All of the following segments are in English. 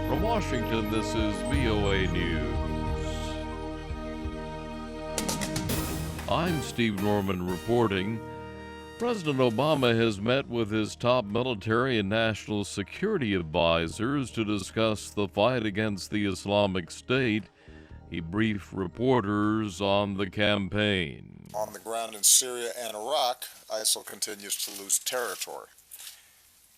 From Washington, this is VOA News. I'm Steve Norman reporting. President Obama has met with his top military and national security advisors to discuss the fight against the Islamic State. He briefed reporters on the campaign. On the ground in Syria and Iraq, ISIL continues to lose territory.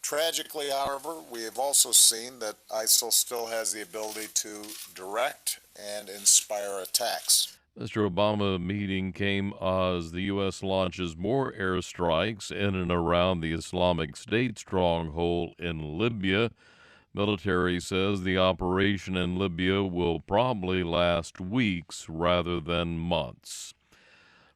Tragically, however, we have also seen that ISIL still has the ability to direct and inspire attacks. Mr. Obama meeting came as the U.S. launches more airstrikes in and around the Islamic State stronghold in Libya. Military says the operation in Libya will probably last weeks rather than months.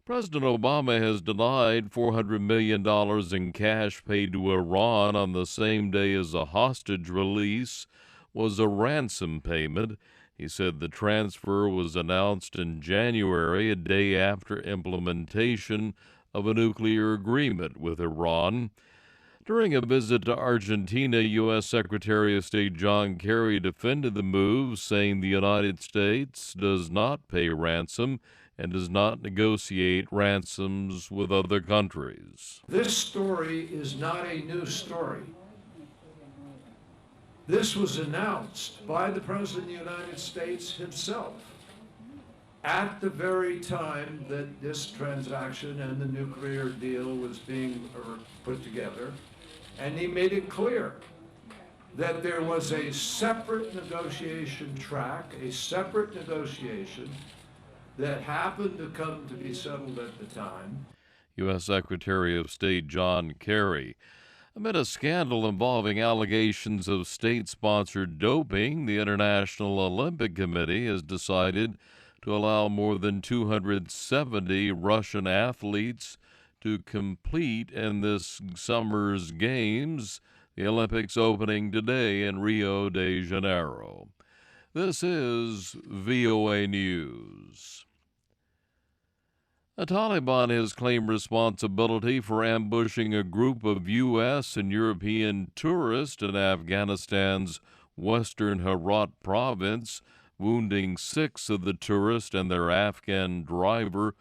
President Obama has denied $400 million in cash paid to Iran on the same day as a hostage release was a ransom payment. He said the transfer was announced in January, a day after implementation of a nuclear agreement with Iran. During a visit to Argentina, U.S. Secretary of State John Kerry defended the move, saying the United States does not pay ransom and does not negotiate ransoms with other countries. This story is not a new story. This was announced by the President of the United States himself at the very time that this transaction and the nuclear deal was being put together, and he made it clear that there was a separate negotiation track, a separate negotiation that happened to come to be settled at the time. U.S. Secretary of State John Kerry. Amid a scandal involving allegations of state-sponsored doping, the International Olympic Committee has decided to allow more than 270 Russian athletes to compete in this summer's games, the Olympics opening today in Rio de Janeiro. This is VOA News. The Taliban has claimed responsibility for ambushing a group of U.S. and European tourists in Afghanistan's western Herat province, wounding 6 of the tourists and their Afghan driver.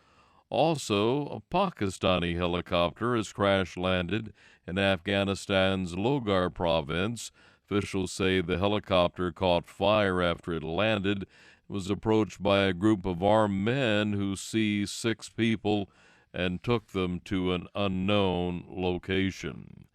Also, a Pakistani helicopter has crash-landed in Afghanistan's Logar province. Officials say the helicopter caught fire after it landed. It was approached by a group of armed men who seized 6 people and took them to an unknown location.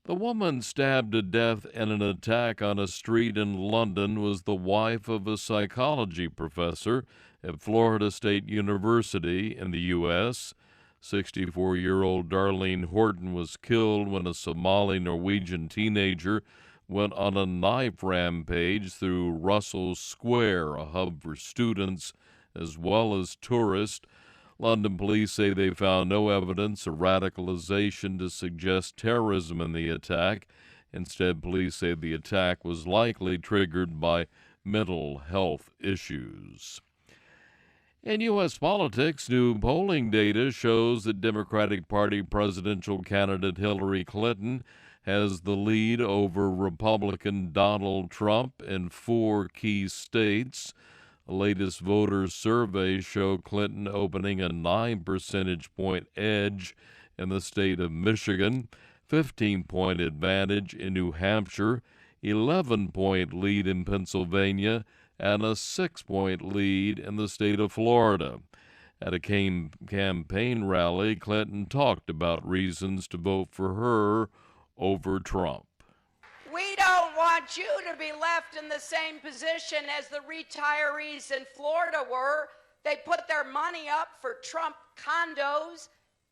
The woman stabbed to death in an attack on a street in London was the wife of a psychology professor at Florida State University in the U.S. 64-year-old Darlene Horton was killed when a Somali-Norwegian teenager went on a knife rampage through Russell Square, a hub for students as well as tourists. London police say they found no evidence of radicalization to suggest terrorism in the attack. Instead, police say the attack was likely triggered by mental health issues. In U.S. politics, new polling data shows that Democratic Party presidential candidate Hillary Clinton has the lead over Republican Donald Trump in 4 key states. The latest voter surveys show Clinton opening a 9 percentage point edge in the state of Michigan, 15-point advantage in New Hampshire, 11-point lead in Pennsylvania, and a 6-point lead in the state of Florida. At a campaign rally, Clinton talked about reasons to vote for her over Trump. We don't want you to be left in the same position as the retirees in Florida were. They put their money up for Trump condos,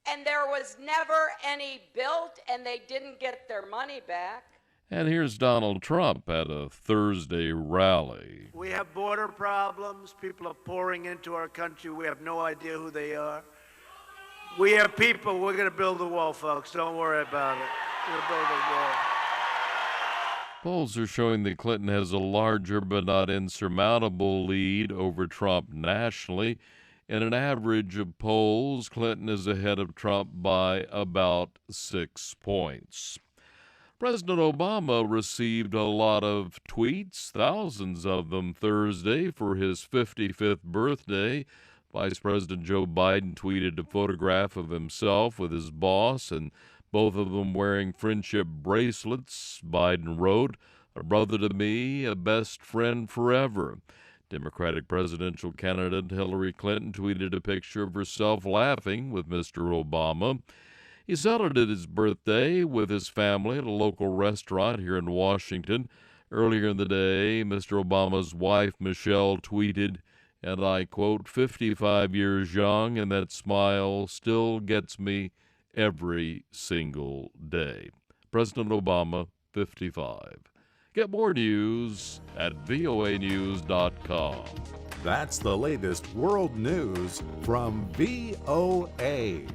and there was never any built, and they didn't get their money back. And here's Donald Trump at a Thursday rally. We have border problems. People are pouring into our country. We have no idea who they are. We have people. We're going to build a wall, folks. Don't worry about it. We'll build a wall. Polls are showing that Clinton has a larger but not insurmountable lead over Trump nationally. In an average of polls, Clinton is ahead of Trump by about 6 points. President Obama received a lot of tweets, thousands of them Thursday for his 55th birthday. Vice President Joe Biden tweeted a photograph of himself with his boss, and both of them wearing friendship bracelets. Biden wrote, "A brother to me, a best friend forever." Democratic presidential candidate Hillary Clinton tweeted a picture of herself laughing with Mr. Obama. He celebrated his birthday with his family at a local restaurant here in Washington. Earlier in the day, Mr. Obama's wife, Michelle, tweeted, and I quote, 55 years young, and that smile still gets me every single day. President Obama, 55. Get more news at voanews.com. That's the latest world news from VOA.